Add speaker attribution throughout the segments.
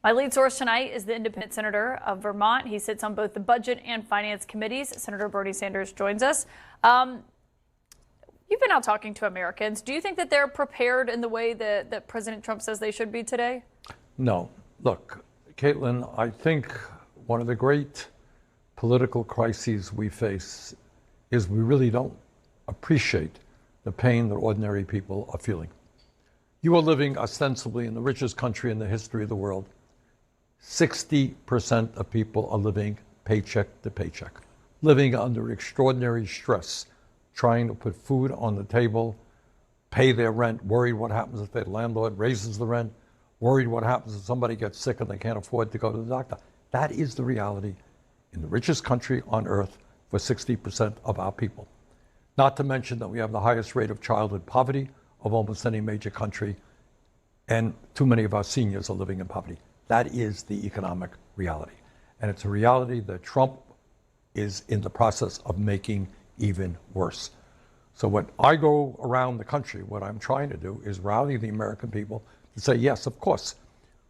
Speaker 1: My lead source tonight is the independent senator of Vermont. He sits on both the budget and finance committees. Senator Bernie Sanders joins us. You've been out talking to Americans. Do you think that they're prepared in the way that President Trump says they should be today?
Speaker 2: No. Look, Caitlin, I think one of the great political crises we face is we really don't appreciate the pain that ordinary people are feeling. You are living ostensibly in the richest country in the history of the world. 60% of people are living paycheck to paycheck, living under extraordinary stress, trying to put food on the table, pay their rent, worried what happens if their landlord raises the rent, worried what happens if somebody gets sick and they can't afford to go to the doctor. That is the reality in the richest country on earth for 60% of our people. Not to mention that we have the highest rate of childhood poverty of almost any major country, and too many of our seniors are living in poverty. That is the economic reality. And it's a reality that Trump is in the process of making even worse. So when I go around the country, what I'm trying to do is rally the American people to say, yes, of course,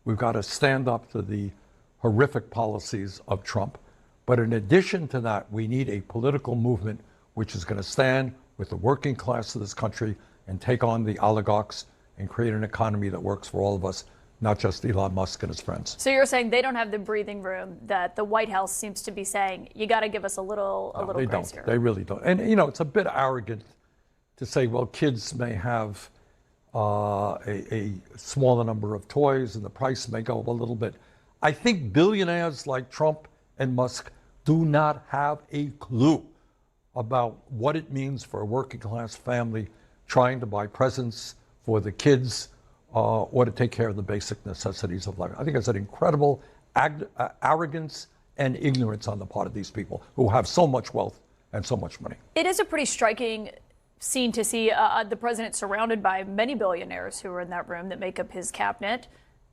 Speaker 2: we've got to stand up to the horrific policies of Trump. But in addition to that, we need a political movement which is going to stand with the working class of this country and take on the oligarchs and create an economy that works for all of us, not just Elon Musk and his friends.
Speaker 1: So you're saying they don't have the breathing room that the White House seems to be saying, you got to give us a little
Speaker 2: they
Speaker 1: grace
Speaker 2: don't.
Speaker 1: here.
Speaker 2: They really don't. And, you know, it's a bit arrogant to say, well, kids may have a smaller number of toys and the price may go up a little bit. I think billionaires like Trump and Musk do not have a clue about what it means for a working class family trying to buy presents for the kids or to take care of the basic necessities of life. I think it's an incredible arrogance and ignorance on the part of these people who have so much wealth and so much money.
Speaker 1: It is a pretty striking scene to see the president surrounded by many billionaires who are in that room that make up his cabinet,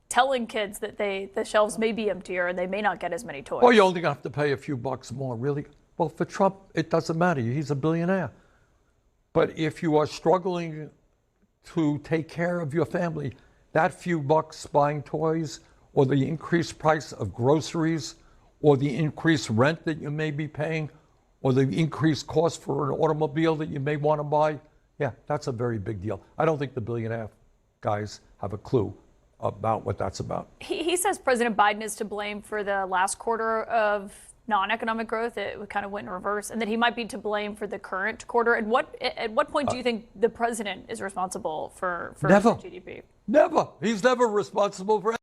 Speaker 1: telling kids that the shelves may be emptier and they may not get as many toys.
Speaker 2: Well, you're only going to have to pay a few bucks more, really. Well, for Trump, it doesn't matter. He's a billionaire. But if you are struggling to take care of your family, that few bucks buying toys or the increased price of groceries or the increased rent that you may be paying or the increased cost for an automobile that you may want to buy, yeah, that's a very big deal. I don't think the billionaire guys have a clue about what that's about.
Speaker 1: He says President Biden is to blame for the last quarter of non-economic growth. It kind of went in reverse, and that he might be to blame for the current quarter. At what point do you think the president is responsible for
Speaker 2: Never.
Speaker 1: GDP?
Speaker 2: Never. He's never responsible for